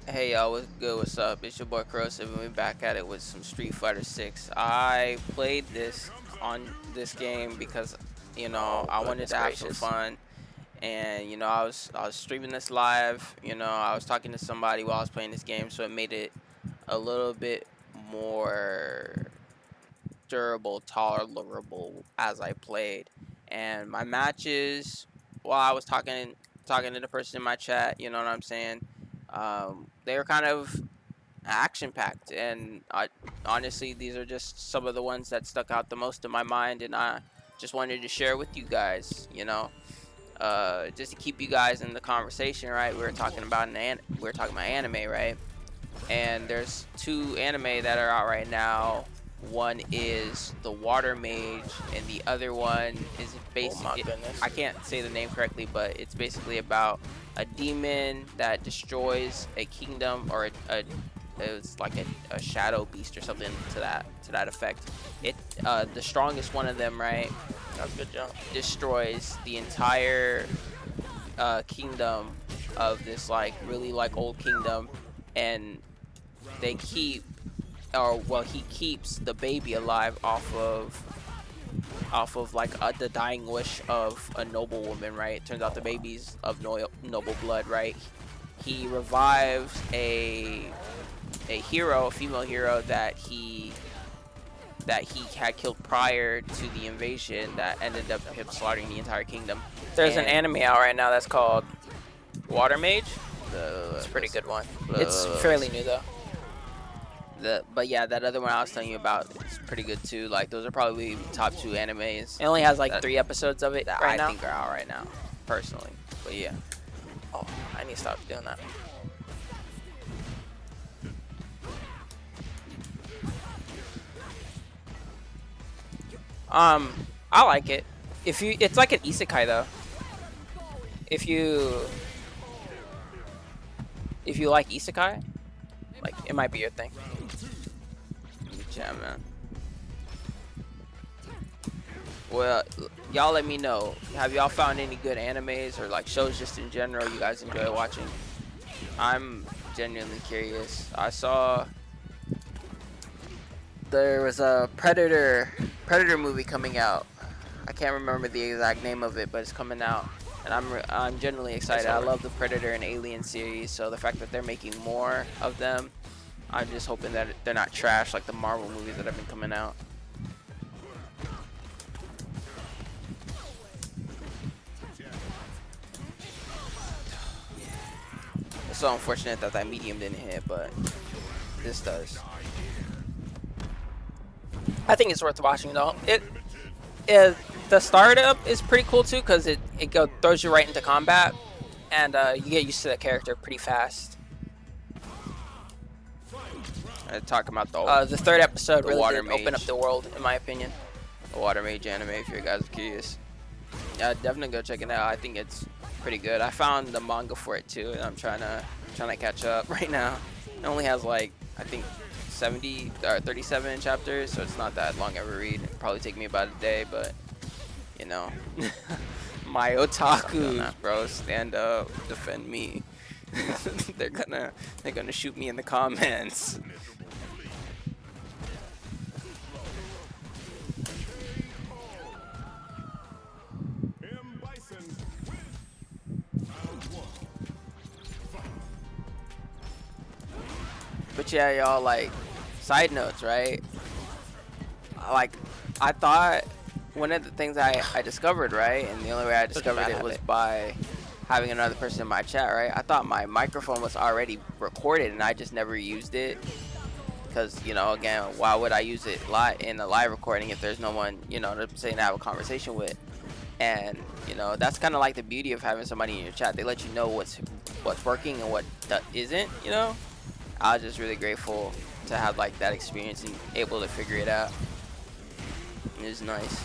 Hey y'all, what's good? What's up? It's your boy Corrosive, and we're back at it with some Street Fighter 6. I played this on this game because Oh, I wanted goodness to have some gracious. fun, and I was streaming this live. I was talking to somebody while I was playing this game, so it made it a little bit more durable, tolerable as I played. And my matches, while I was talking to the person in my chat, you know what I'm saying? They were kind of action packed, and honestly, these are just some of the ones that stuck out the most in my mind, and I just wanted to share with you guys. Just to keep you guys in the conversation, right? We were talking about anime, right? And there's two anime that are out right now. One is the Water Mage, and the other one is Oh my basically, goodness. I can't say the name correctly, but it's basically about a demon that destroys a kingdom, or it's like a shadow beast or something to that effect. The strongest one of them, right, That's a good jump. destroys the entire kingdom of this like really like old kingdom, and they keep, or well, he keeps the baby alive off of like the dying wish of a noble woman, right? Turns out Oh the wow. baby's of noble blood, right? He revives a hero, a female hero that he had killed prior to the invasion, that ended up him slaughtering the entire kingdom. There's an And anime out right now that's called Water Mage. It's a pretty let's, good one. It's fairly let's new though. but yeah, that other one I was telling you about is pretty good too. Like those are probably top two animes It only has like that 3 episodes of it that right I now. think are out right now, personally. But yeah, Oh, I need to stop doing that. Um, I like it. It's like an isekai though. If you if you like isekai, like it might be your thing. yeah, man. Well, y'all let me know. Have y'all found any good animes or like shows just in general you guys enjoy watching? I'm genuinely curious. I saw there was a Predator movie coming out. I can't remember the exact name of it, but it's coming out, and I'm genuinely It's excited. I over. love the Predator and Alien series, so the fact that they're making more of them, I'm just hoping that they're not trash like the Marvel movies that have been coming out. It's so unfortunate that that medium didn't hit, but this does. I think it's worth watching though. It the startup is pretty cool too because it throws you right into combat and you get used to the character pretty fast. Talking about The third episode the really Water did open up Mage, the world, in my opinion. the Water Mage anime. If you guys are curious, yeah, definitely go check it out. I think it's pretty good. I found the manga for it too, and I'm trying to catch up right now. It only has like, I think, 70 or 37 chapters, so it's not that long of a read. It'd probably take me about a day, but you know, my Something otaku that. bro, stand up, defend me. they're gonna shoot me in the comments. But yeah, y'all, like, side notes, right? Like, I thought one of the things I discovered, right, and the only way I Such a discovered bad it was habit. by having another person in my chat, right? I thought my microphone was already recorded, and I just never used it because, again, why would I use it live in a live recording if there's no one, to say to have a conversation with? And that's kind of like the beauty of having somebody in your chat. They let you know what's working and what isn't. I was just really grateful to have like that experience and able to figure it out. It was nice.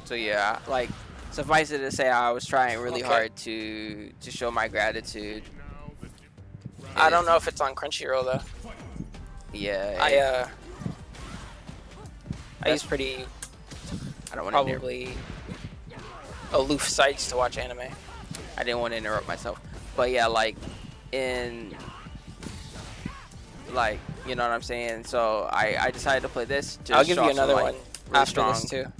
So yeah, like, suffice it to say, I was trying really Okay. hard to show my gratitude. I don't know if it's on Crunchyroll though. Yeah, I use that's, pretty I don't want to. probably aloof sites to watch anime. I didn't want to interrupt myself. But yeah, like in like you know what I'm saying. So I decided to play this to I'll give show you off some another like one really after this strong. too.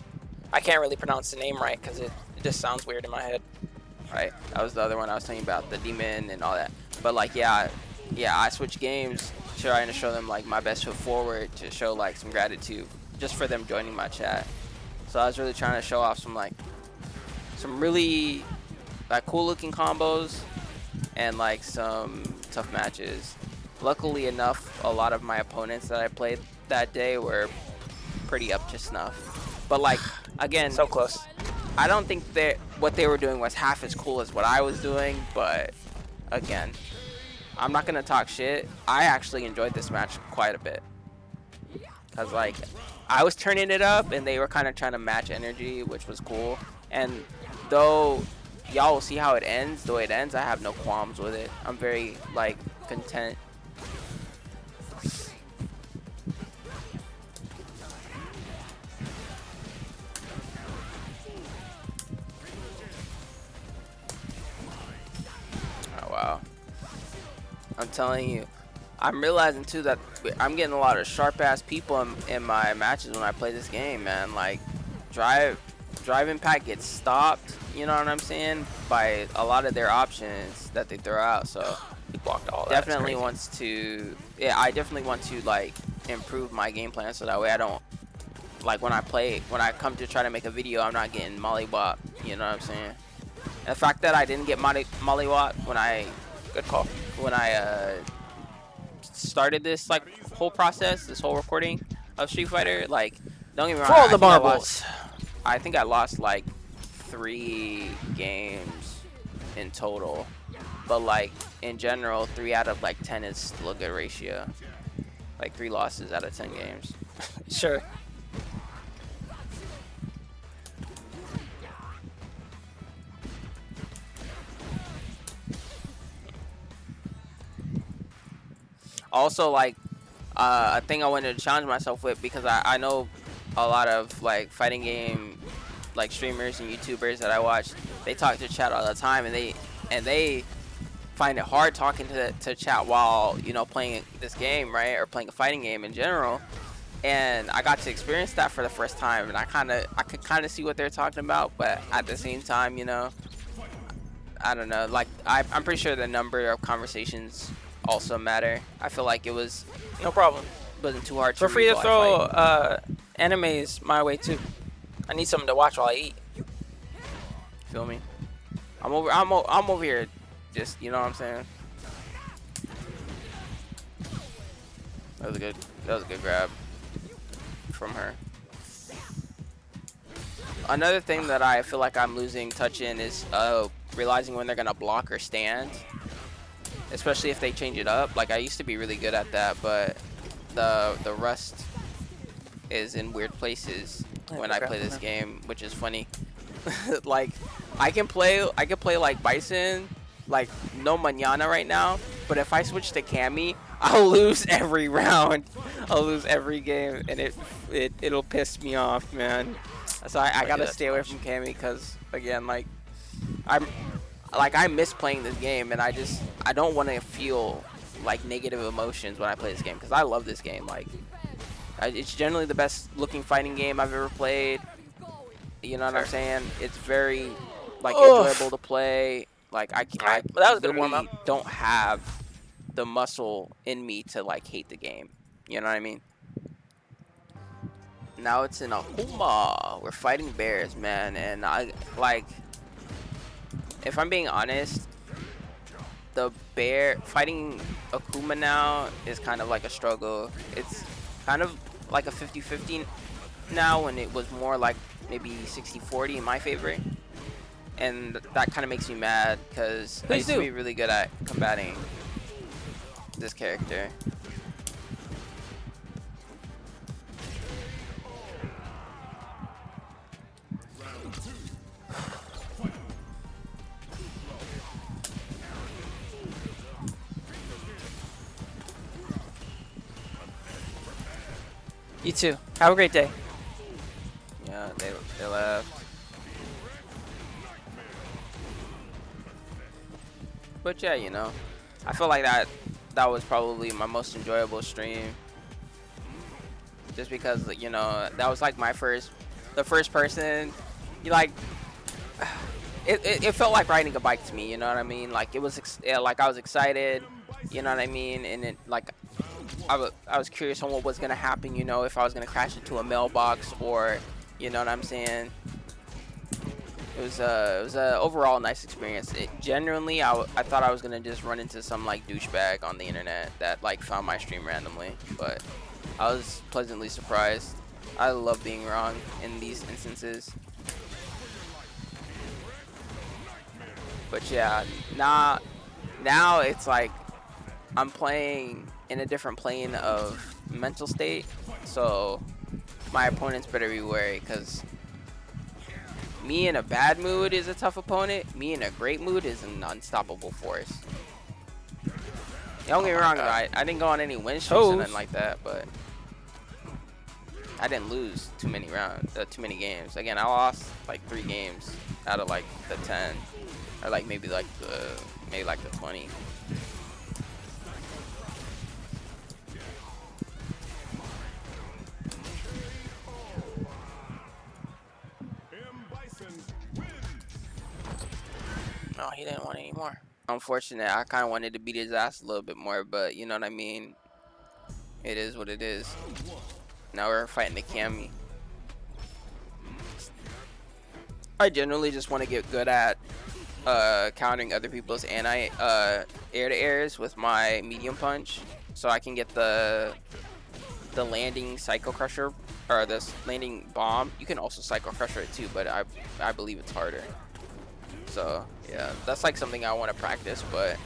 I can't really pronounce the name right because it just sounds weird in my head. Right, that was the other one I was telling you about, the demon and all that. But like yeah, I switched games trying to show them like my best foot forward, to show like some gratitude just for them joining my chat. So I was really trying to show off some really like cool looking combos and like some tough matches. Luckily enough, a lot of my opponents that I played that day were pretty up to snuff. But like again, So close. I don't think that what they were doing was half as cool as what I was doing, but again, I'm not gonna talk shit. I actually enjoyed this match quite a bit. Cause like I was turning it up and they were kind of trying to match energy, which was cool. And though y'all will see how it ends, the way it ends, I have no qualms with it. I'm very like content. Oh wow. I'm telling you, I'm realizing too that I'm getting a lot of sharp ass people in my matches when I play this game, man. Like drive impact gets stopped, you know what I'm saying, by a lot of their options that they throw out. So He blocked all that. definitely wants to, yeah, I definitely want to like improve my game plan so that way I don't, like when I come to try to make a video, I'm not getting mollywop, you know what I'm saying. And the fact that I didn't get mollywop when I, Good call. when I started this like whole process, this whole recording of Street Fighter, like don't get me wrong, For all the marbles. I think I lost like 3 games in total, but like in general 3 out of like 10 is still a good ratio, like 3 losses out of 10 games. Sure. Also like a thing I wanted to challenge myself with, because I know a lot of like fighting game like streamers and YouTubers that I watch, they talk to chat all the time, and they find it hard talking to chat while, you know, playing this game, right, or playing a fighting game in general. And I got to experience that for the first time, and I could kind of see what they're talking about, but at the same time, you know, I don't know, like I'm pretty sure the number of conversations also matter. I feel like it No problem. wasn't too hard to Feel free read to while I throw animes my way too. I need something to watch while I eat. feel me. I'm over here, just, you know what I'm saying. That was a good grab from her. Another thing that I feel like I'm losing touch in is realizing when they're gonna block or stand, especially if they change it up. Like I used to be really good at that, but the rust is in weird places when I play this game, which is funny. Like I can play like Bison, like no mañana right now, but if I switch to Cammy, I'll lose every round. I'll lose every game, and it'll piss me off, man. So I gotta stay away from Cammy, because again, like I miss playing this game, and I don't want to feel like negative emotions when I play this game, because I love this game. Like it's generally the best looking fighting game I've ever played. You know what I'm saying? It's very like enjoyable to play. Like I That was a good literally warm-up. don't have the muscle in me to like hate the game. You know what I mean? Now it's in Ahuma. We're fighting bears, man, and I like. If I'm being honest, the bear fighting Akuma now is kind of like a struggle. It's kind of like a 50-50 now, when it was more like maybe 60-40 in my favor. And that kind of makes me mad, because I used to be really good at combating this character. You too. Have a great day. Yeah, they left. But yeah, you know, I feel like that was probably my most enjoyable stream, just because, you know, that was like the first person, you like, it felt like riding a bike to me. You know what I mean? Like it was yeah, like I was excited. You know what I mean? And it like I was curious on what was gonna happen. You know, if I was gonna crash into a mailbox or, you know what I'm saying. It was a overall nice experience. It genuinely, I thought I was gonna just run into some like douchebag on the internet that like found my stream randomly, but I was pleasantly surprised. I love being wrong in these instances. But yeah, now it's like I'm playing in a different plane of mental state, so my opponents better be wary, because me in a bad mood is a tough opponent. Me in a great mood is an unstoppable force. Don't get me wrong, right? I didn't go on any win streaks or nothing like that, but I didn't lose too many too many games. Again, I lost like 3 games out of like the 10, or like maybe like the 20. No, he didn't want any more. Unfortunate. I kind of wanted to beat his ass a little bit more, but you know what I mean? It is what it is. Now we're fighting the Cammy. I generally just want to get good at countering other people's air-to-airs with my medium punch, so I can get the landing Psycho Crusher, or this landing bomb. You can also Psycho Crusher it too, but I believe it's harder. So yeah, that's like something I want to practice, but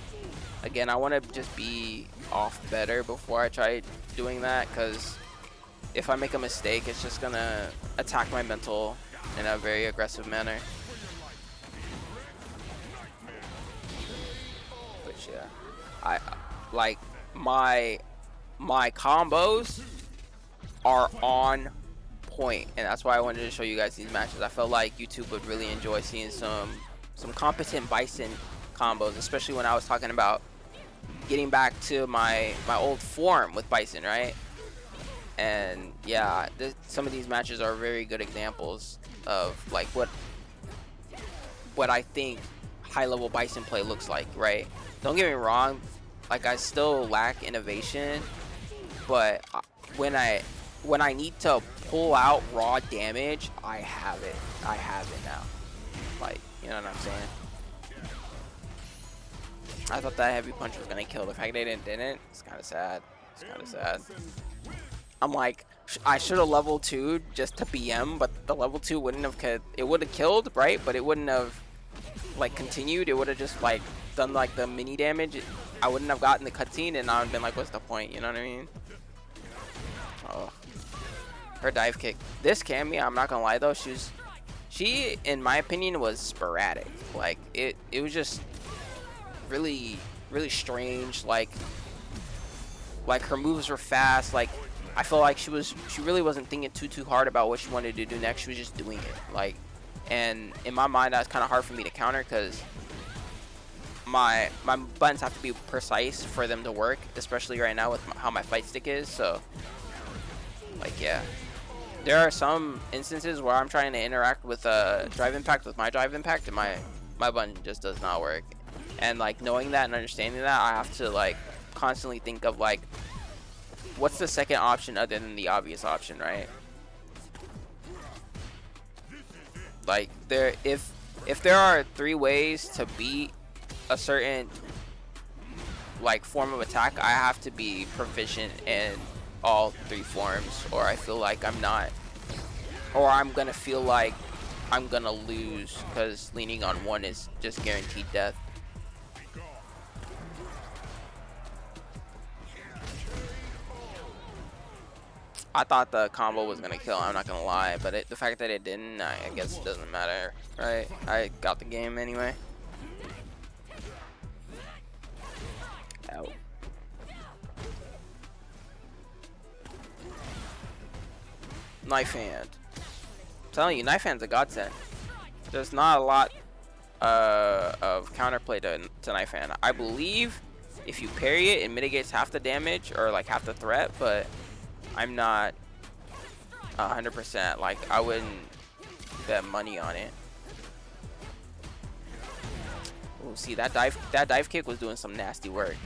again, I want to just be off better before I try doing that, because if I make a mistake, it's just gonna attack my mental in a very aggressive manner. But yeah, I like my combos are on point, and that's why I wanted to show you guys these matches. I felt like YouTube would really enjoy seeing some competent Bison combos, especially when I was talking about getting back to my old form with Bison, right? And yeah, some of these matches are very good examples of like what I think high level Bison play looks like, right? Don't get me wrong, like I still lack innovation, but when I need to pull out raw damage, I have it now. Like, you know what I'm saying? I thought that heavy punch was gonna kill. The fact they didn't, it's kind of sad. It's kind of sad. I'm like, I should have level 2'd just to BM, but the level 2 wouldn't have, it would have killed, right? But it wouldn't have like continued. It would have just like done like the mini damage. I wouldn't have gotten the cutscene, and I would have been like, what's the point? You know what I mean? Oh, her dive kick. This Cammy, I'm not gonna lie though, she in my opinion was sporadic. Like it was just really strange. Like her moves were fast. Like I feel like she really wasn't thinking too hard about what she wanted to do next. She was just doing it. Like, and in my mind, that's kind of hard for me to counter, because my buttons have to be precise for them to work, especially right now with how my fight stick is. So like, yeah, there are some instances where I'm trying to interact with drive impact with my drive impact, and my button just does not work. And like knowing that and understanding that, I have to like constantly think of like, what's the second option other than the obvious option, right? Like if there are 3 ways to beat a certain like form of attack, I have to be proficient in all 3 forms, or I feel like I'm not, or I'm gonna feel like I'm gonna lose, because leaning on one is just guaranteed death. I thought the combo was gonna kill, I'm not gonna lie, but the fact that it didn't, I guess it doesn't matter, right? I got the game anyway. Ow. Knife hand. I'm telling you, knife hand's a godsend. There's not a lot of counterplay to Knife Hand. I believe if you parry it, it mitigates half the damage or like half the threat, but I'm not 100%. Like I wouldn't bet money on it. Ooh, see that dive kick was doing some nasty work.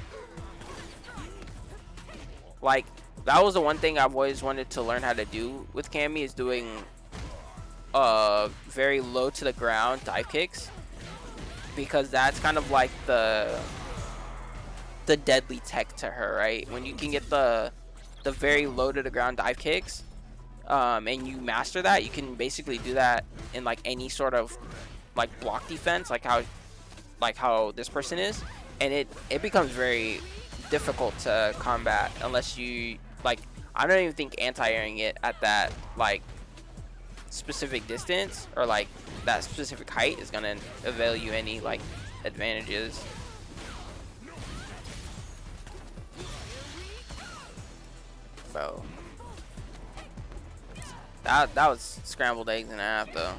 Like that was the one thing I've always wanted to learn how to do with Cammy, is doing very low to the ground dive kicks, because that's kind of like the deadly tech to her, right? When you can get the very low to the ground dive kicks, and you master that, you can basically do that in like any sort of like block defense, like how this person is, and it becomes very difficult to combat unless you like. I don't even think anti-airing it at that like specific distance or like that specific height is gonna avail you any like advantages. Bro, that was scrambled eggs and a half though.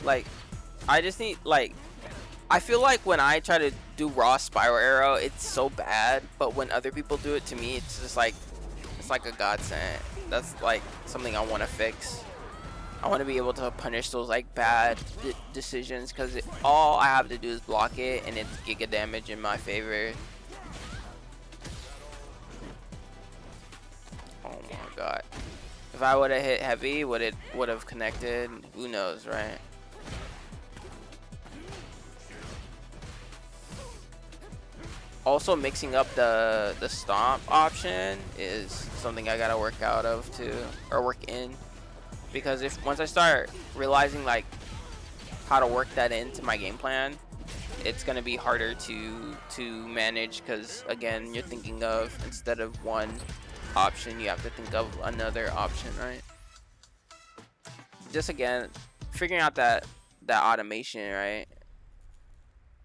Like I just need like, I feel like when I try to do raw spiral arrow, it's so bad, but when other people do it to me, it's just like, it's like a godsend. That's like something I want to fix. I want to be able to punish those like bad decisions, because all I have to do is block it and it's giga damage in my favor. Oh my god. If I would have hit heavy, would have connected? Who knows, right? Also, mixing up the stomp option is something I gotta work out of too, or work in, because if once I start realizing like how to work that into my game plan, it's gonna be harder to manage, because again, you're thinking of, instead of one option, you have to think of another option, right? Just again, figuring out that automation, right?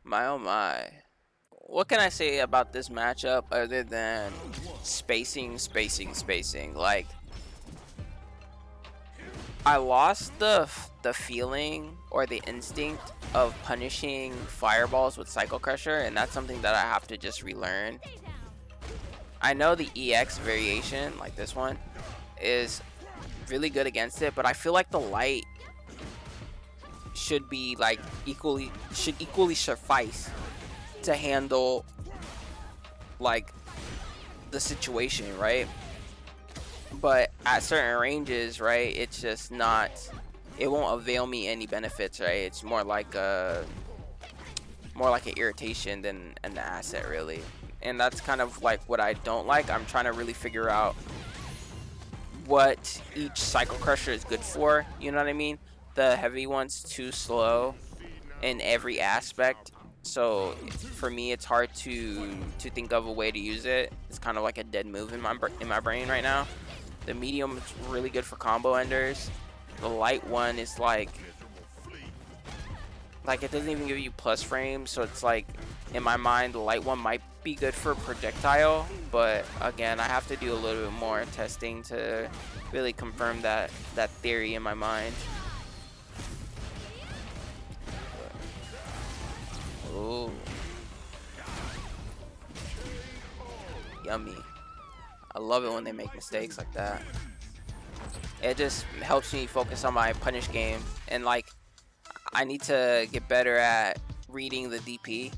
My oh my. What can I say about this matchup other than spacing? Like, I lost the feeling or the instinct of punishing fireballs with Cycle Crusher, and that's something that I have to just relearn. I know the EX variation, like this one, is really good against it, but I feel like the light should be like equally suffice to handle like the situation, right? But at certain ranges, right, it's just not, it won't avail me any benefits, right? It's more like an irritation than an asset, really. And that's kind of like what I don't like. I'm trying to really figure out what each Cycle Crusher is good for, you know what I mean? The heavy one's too slow in every aspect, so for me it's hard to think of a way to use it. It's kind of like a dead move in my brain right now. The medium is really good for combo enders. The light one is like it doesn't even give you plus frames, so it's like, in my mind, the light one might be good for projectile, but again, I have to do a little bit more testing to really confirm that theory in my mind. Ooh. Yummy. I love it when they make mistakes like that. It just helps me focus on my punish game, and like, I need to get better at reading the DP.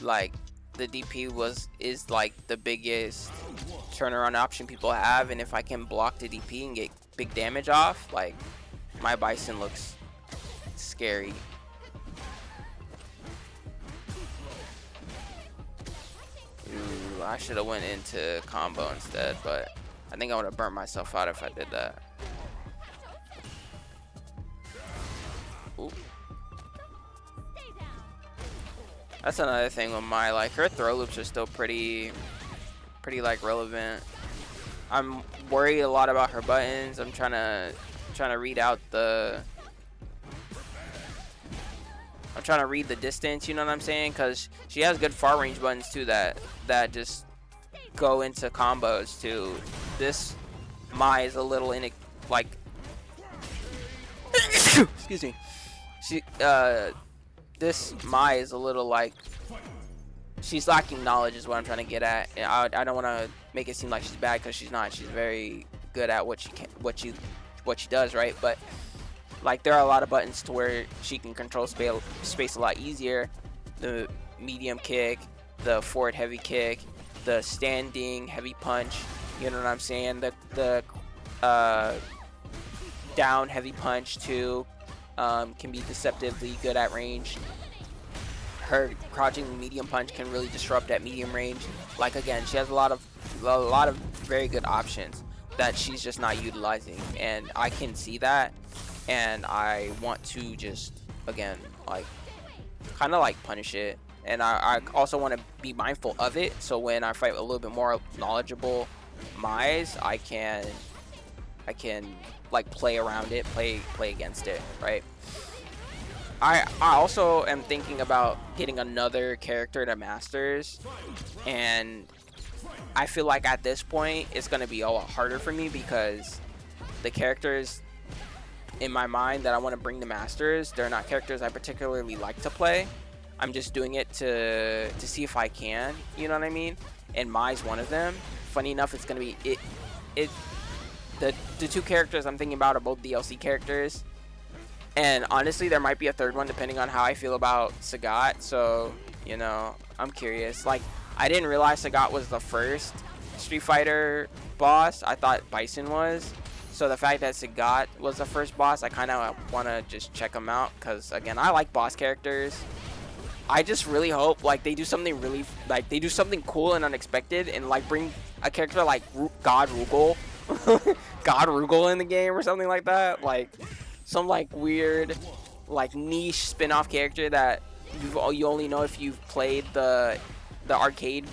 Like, the DP is like the biggest turnaround option people have, and if I can block the DP and get big damage off, like, my Bison looks scary. Ooh, I should have went into combo instead, but I think I would have burnt myself out if I did that. Ooh. That's another thing with my, like, her throw loops are still pretty like relevant. I'm worried a lot about her buttons. I'm trying to read out the trying to read the distance. You know what I'm saying? Because she has good far range buttons too that just go into combos too. This Mai is a little like excuse me. She this Mai is a little like she's lacking knowledge is what I'm trying to get at. And I don't want to make it seem like she's bad because she's not. She's very good at what she does, right? But like there are a lot of buttons to where she can control space a lot easier. The medium kick, the forward heavy kick, the standing heavy punch. You know what I'm saying? The down heavy punch too can be deceptively good at range. Her crouching medium punch can really disrupt that medium range. Like again, she has a lot of very good options that she's just not utilizing, and I can see that, and I want to just again like kind of like punish it, and I also want to be mindful of it. So when I fight a little bit more knowledgeable Mai's, I can like play around it, play against it, right? I also am thinking about getting another character to Masters, and I feel like at this point it's going to be a lot harder for me because the characters in my mind that I want to bring to Masters, they're not characters I particularly like to play. I'm just doing it to see if I can, you know what I mean? And Mai's one of them. Funny enough, it's going to be the two characters I'm thinking about are both DLC characters. And honestly, there might be a third one depending on how I feel about Sagat. So, you know, I'm curious. Like, I didn't realize Sagat was the first Street Fighter boss. I thought Bison was. So the fact that Sagat was the first boss, I kind of want to just check him out. Because, again, I like boss characters. I just really hope, like, they do something really, like, they do something cool and unexpected. And, like, bring a character like God Rugal. God Rugal in the game or something like that. Like, some like weird like niche spin-off character that you only know if you've played the arcade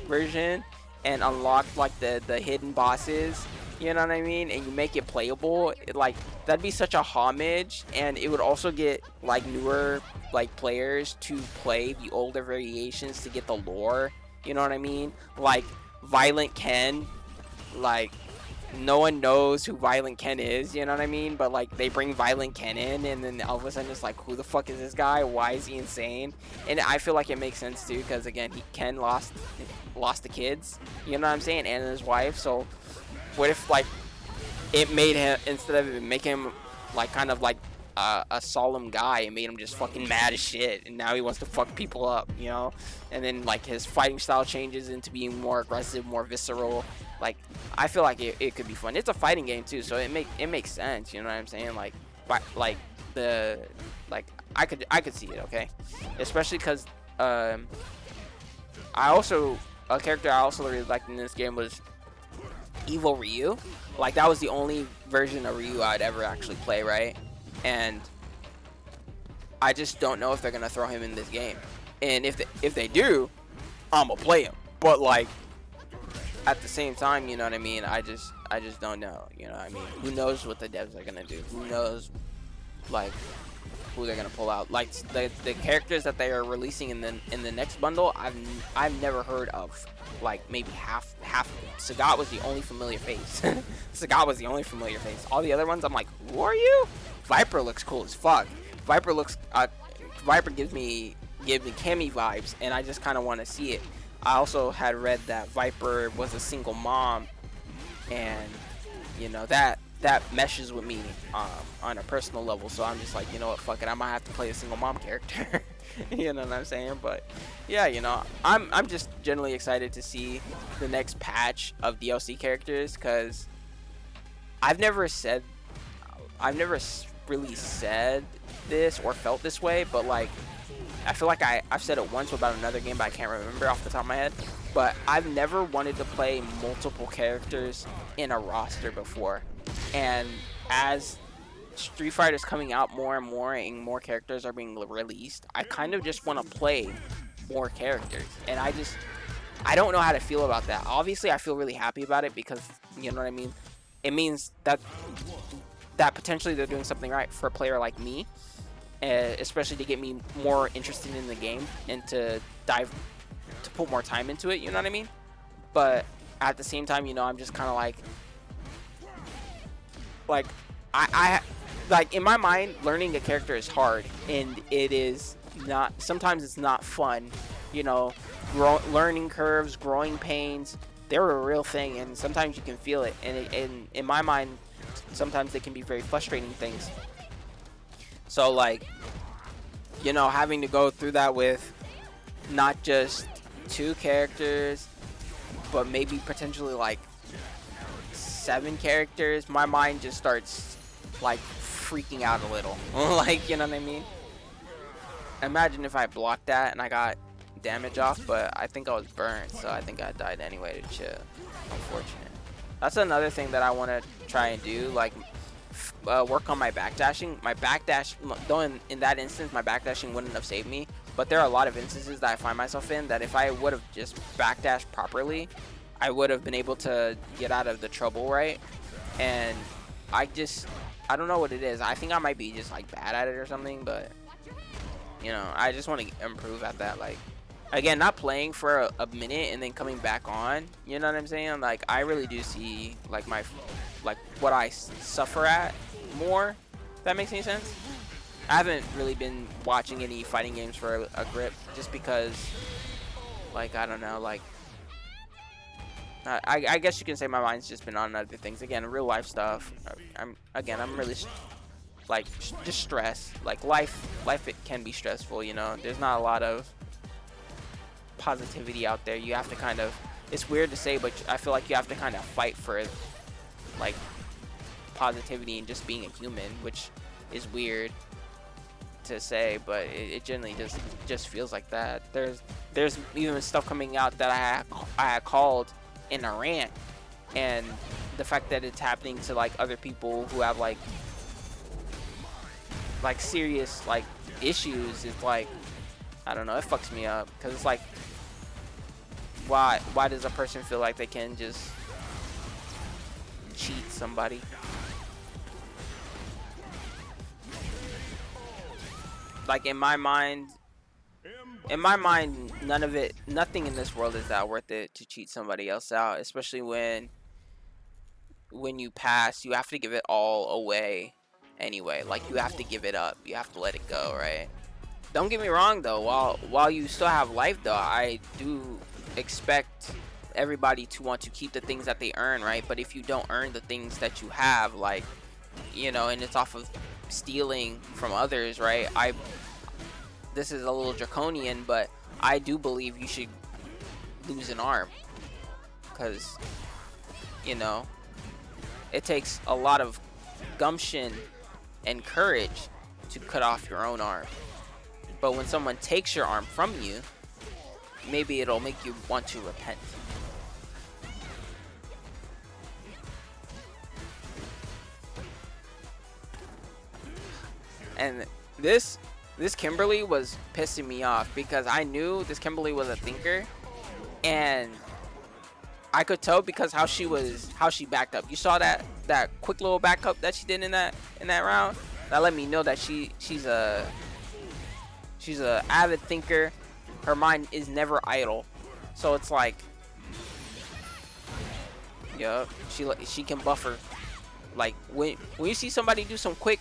version and unlocked like the hidden bosses, you know what I mean, and you make it playable. Like that'd be such a homage, and it would also get like newer like players to play the older variations to get the lore, you know what I mean? Like Violent Ken, like no one knows who Violent Ken is, you know what I mean? But like they bring Violent Ken in, and then all of a sudden it's like, who the fuck is this guy? Why is he insane? And I feel like it makes sense too, because again, Ken lost the kids, you know what I'm saying, and his wife. So what if like it made him, instead of making him like kind of like a solemn guy, it made him just fucking mad as shit, and now he wants to fuck people up, you know? And then like his fighting style changes into being more aggressive, more visceral. Like I feel like it could be fun. It's a fighting game too, so it makes sense, you know what I'm saying? Like I could see it, okay? Especially because a character I also really liked in this game was Evil Ryu. Like that was the only version of Ryu I'd ever actually play, right? And I just don't know if they're gonna throw him in this game. And if they do, I'm gonna play him. But like at the same time, you know what I mean, I just don't know, you know what I mean? Who knows what the devs are gonna do? Who knows like who they're gonna pull out? Like the characters that they are releasing in the next bundle, I've never heard of. Like maybe half of them. Sagat was the only familiar face. Sagat was the only familiar face. All the other ones, I'm like, who are you? Viper looks cool as fuck. Viper gives me Cammy vibes, and I just kind of want to see it. I also had read that Viper was a single mom, and you know that meshes with me on a personal level. So I'm just like, you know what, fuck it, I might have to play a single mom character. You know what I'm saying? But yeah, you know, I'm just generally excited to see the next patch of DLC characters, because I've never really said this or felt this way, but like I feel like I've said it once about another game, but I can't remember off the top of my head. But I've never wanted to play multiple characters in a roster before, and as Street Fighter's coming out more and more characters are being released, I kind of just want to play more characters, and I don't know how to feel about that. Obviously, I feel really happy about it because, you know what I mean, it means that potentially they're doing something right for a player like me, especially to get me more interested in the game and to put more time into it. You know what I mean? But at the same time, I'm just kind of like I like in my mind, learning a character is hard, and it is not. Sometimes it's not fun. Learning curves, growing pains, they're a real thing, and sometimes you can feel it. And in my mind, sometimes they can be very frustrating things. So like, having to go through that with not just 2 characters, but maybe potentially like 7 characters, my mind just starts like freaking out a little. Like, you know what I mean? Imagine if I blocked that and I got damage off, but I think I was burnt, so I think I died anyway to chill. Unfortunate. That's another thing that I want to try and do, like work on my backdashing. My backdash, though in that instance, my backdashing wouldn't have saved me, but there are a lot of instances that I find myself in that if I would have just backdashed properly, I would have been able to get out of the trouble, right? And I don't know what it is. I think I might be just like bad at it or something, but I just want to improve at that. Like, again, not playing for a minute and then coming back on, you know what I'm saying? Like, I really do see like what I suffer at more, if that makes any sense. I haven't really been watching any fighting games for a grip, just because, like, I don't know, like, I guess you can say my mind's just been on other things. Again, real life stuff. I'm really just stress. Like, life it can be stressful, there's not a lot of positivity out there. You have to kind of, it's weird to say, but I feel like you have to kind of fight for like positivity and just being a human, which is weird to say, but it generally just feels like that. There's even stuff coming out that I had called in a rant, and the fact that it's happening to like other people who have like serious like issues is like, I don't know, it fucks me up, because it's like, why does a person feel like they can just cheat somebody? Like, in my mind, nothing in this world is that worth it to cheat somebody else out, especially when you pass, you have to give it all away anyway. Like, you have to give it up, you have to let it go, right? Don't get me wrong though, while you still have life though, I do expect everybody to want to keep the things that they earn, right? But if you don't earn the things that you have, like, and it's off of stealing from others, right? This is a little draconian, but I do believe you should lose an arm, because it takes a lot of gumption and courage to cut off your own arm. But when someone takes your arm from you, maybe it'll make you want to repent. And this Kimberly was pissing me off, because I knew this Kimberly was a thinker, and I could tell because how she backed up. You saw that quick little back up that she did in that round. That let me know that she's a avid thinker. Her mind is never idle. So it's like, yeah, she can buffer. Like, when you see somebody do some quick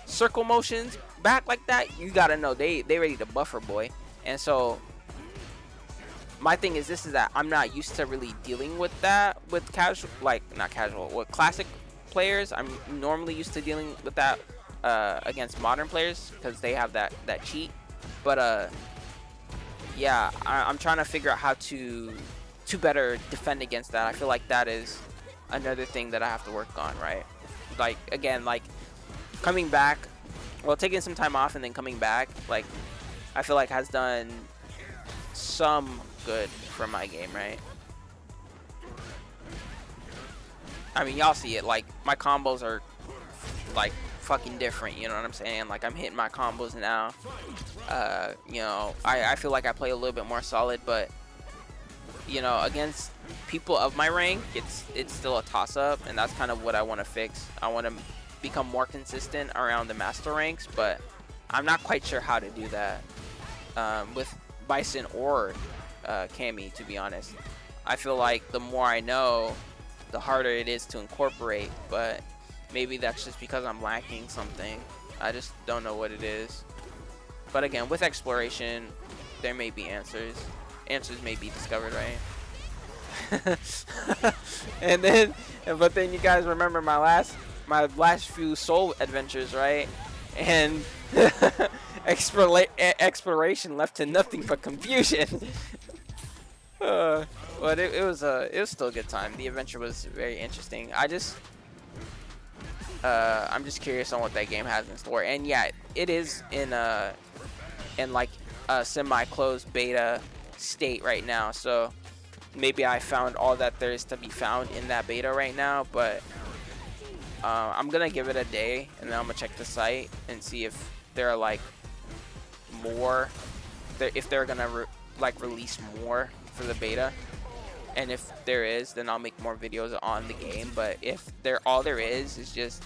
circle motions back like that, you gotta know they ready to buffer, boy. And so my thing is that I'm not used to really dealing with that with with classic players. I'm normally used to dealing with that against modern players, because they have that cheat. But yeah, I'm trying to figure out how to better defend against that. I feel like that is another thing that I have to work on, right? Like, again, like, coming back, well, taking some time off and then coming back, like, I feel like has done some good for my game, right? I mean, y'all see it. Like, my combos are like fucking different, you know what I'm saying? Like, I'm hitting my combos now. I feel like I play a little bit more solid, but against people of my rank, it's still a toss-up, and that's kind of what I want to fix. I want to become more consistent around the master ranks, but I'm not quite sure how to do that with Bison or Cammy, to be honest. I feel like the more I know, the harder it is to incorporate, but maybe that's just because I'm lacking something. I just don't know what it is. But again, with exploration, there may be answers. Answers may be discovered, right? But then you guys remember my last few soul adventures, right? And exploration left to nothing but confusion. But it was still a good time. The adventure was very interesting. I'm just curious on what that game has in store. And yeah, it is in like a semi-closed beta state right now. So maybe I found all that there is to be found in that beta right now. But I'm gonna give it a day, and then I'm gonna check the site and see if there are like more, if they're gonna release more for the beta. And if there is, then I'll make more videos on the game. But if all there is just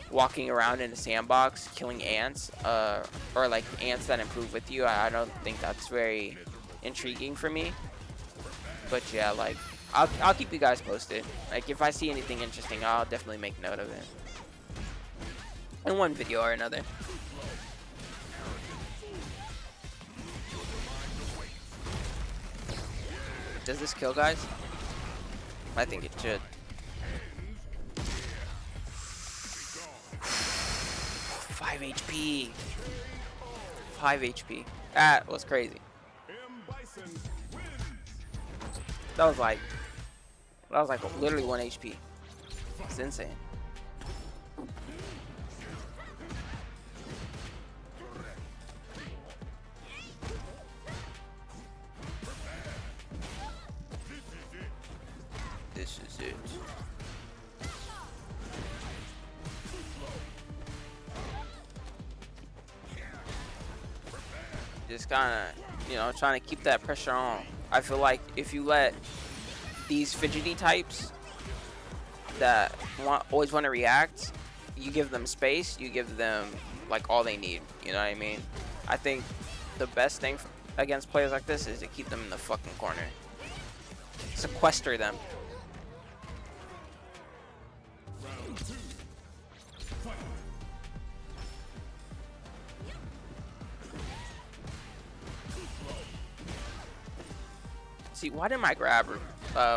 walking around in a sandbox killing ants, or like ants that improve with you, I don't think that's very intriguing for me. But yeah, like I'll keep you guys posted. Like if I see anything interesting, I'll definitely make note of it in one video or another. Does this kill, guys? I think it should. 5 HP. 5 HP. That was crazy. That was like literally 1 HP. It's insane. This is it. Just kind of, you know, trying to keep that pressure on. I feel like if you let these fidgety types that always want to react, you give them space, you give them like all they need. You know what I mean? I think the best thing against players like this is to keep them in the fucking corner. Sequester them. See, why didn't my grab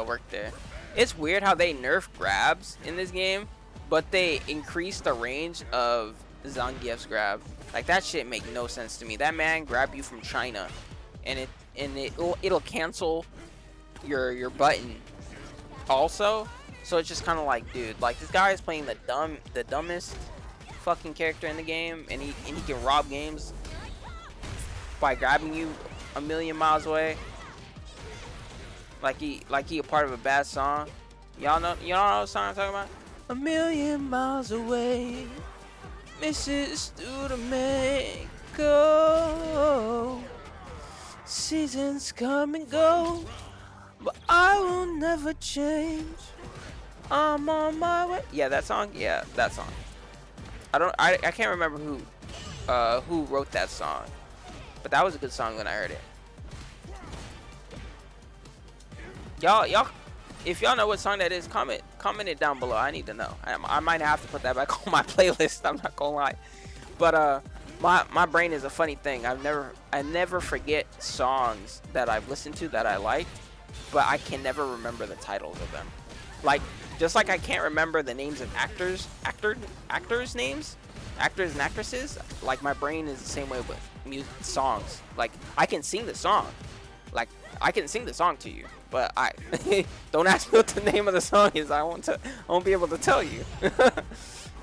work there? It's weird how they nerf grabs in this game, but they increase the range of Zangief's grab. Like that shit make no sense to me. That man grabbed you from China, and it'll cancel your button also. So it's just kind of like, dude, like this guy is playing the dumbest fucking character in the game, and he can rob games by grabbing you a million miles away. Like he a part of a bad song. Y'all know what song I'm talking about? A million miles away, Mrs. Studemeco. Seasons come and go, but I will never change. I'm on my way. Yeah, that song. Yeah, that song. I can't remember who wrote that song, but that was a good song when I heard it. Y'all, if y'all know what song that is, comment it down below. I need to know. I might have to put that back on my playlist. I'm not gonna lie, but my brain is a funny thing. I never forget songs that I've listened to that I like, but I can never remember the titles of them. Like just like I can't remember the names of actors names, actors and actresses. Like my brain is the same way with songs. Like I can sing the song. Like I can sing the song to you, but I don't ask me what the name of the song is. I won't be able to tell you.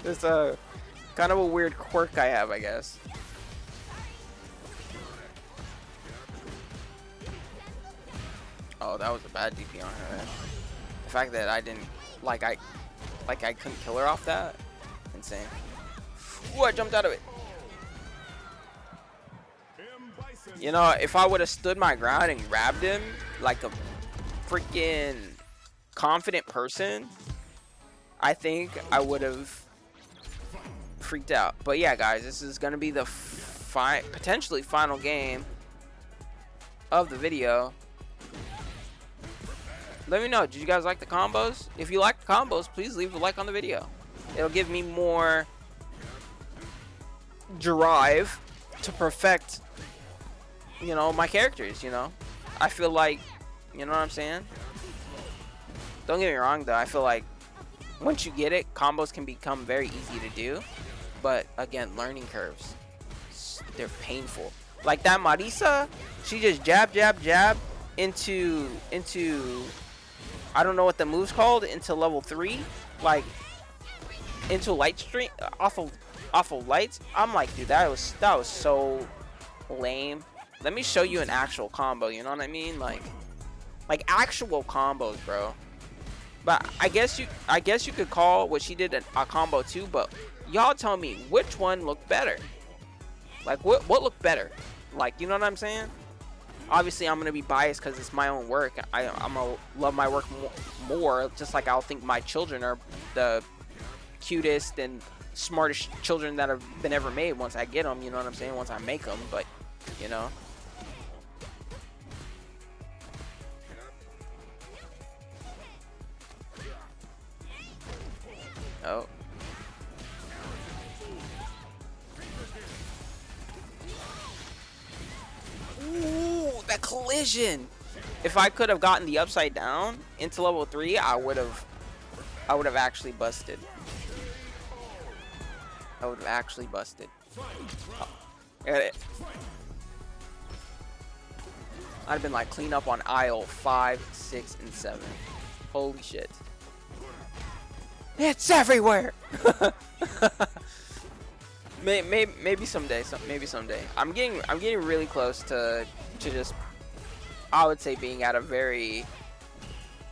It's kind of a weird quirk I have, I guess. Oh, that was a bad DP on her. The fact that I didn't I couldn't kill her off that, insane. Ooh, I jumped out of it. You know, if I would have stood my ground and grabbed him like a freaking confident person, I think I would have freaked out. But yeah, guys, this is gonna be the potentially final game of the video. Let me know, did you guys like the combos? If you like the combos, please leave a like on the video. It'll give me more drive to perfect, you know, my characters, you know. I feel like, you know what I'm saying? Don't get me wrong though, I feel like once you get it, combos can become very easy to do. But again, learning curves, they're painful. Like that Marisa, she just jab, jab, jab into I don't know what the move's called, into level 3, like into light stream off of lights. I'm like, dude, that was so lame. Let me show you an actual combo, you know what I mean? Like actual combos, bro. But I guess you could call what she did a combo too, but y'all tell me which one looked better. Like what looked better? Like, you know what I'm saying? Obviously, I'm gonna be biased because it's my own work. I'm gonna love my work more, just like I'll think my children are the cutest and smartest children that have been ever made once I get them. You know what I'm saying? Once I make them, but you know. Oh. Ooh, that collision! If I could have gotten the upside down into level 3, I would have actually busted. I would have actually busted. Oh, got it. I'd have been like clean up on aisle 5, 6, and 7. Holy shit. It's everywhere! maybe someday. Maybe someday. I'm getting really close to just, I would say, being at a very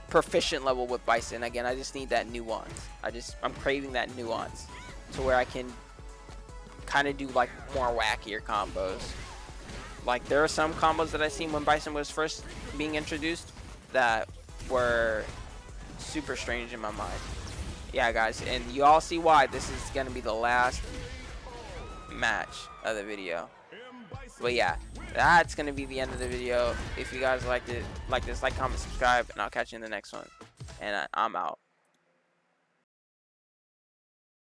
proficient level with Bison. Again, I just need that nuance. I'm craving that nuance to where I can kind of do like more wackier combos. Like there are some combos that I seen when Bison was first being introduced that were super strange in my mind. Yeah, guys, and you all see why this is gonna be the last match of the video. But yeah, that's gonna be the end of the video. If you guys liked it, like this, like, comment, subscribe, and I'll catch you in the next one. And I'm out.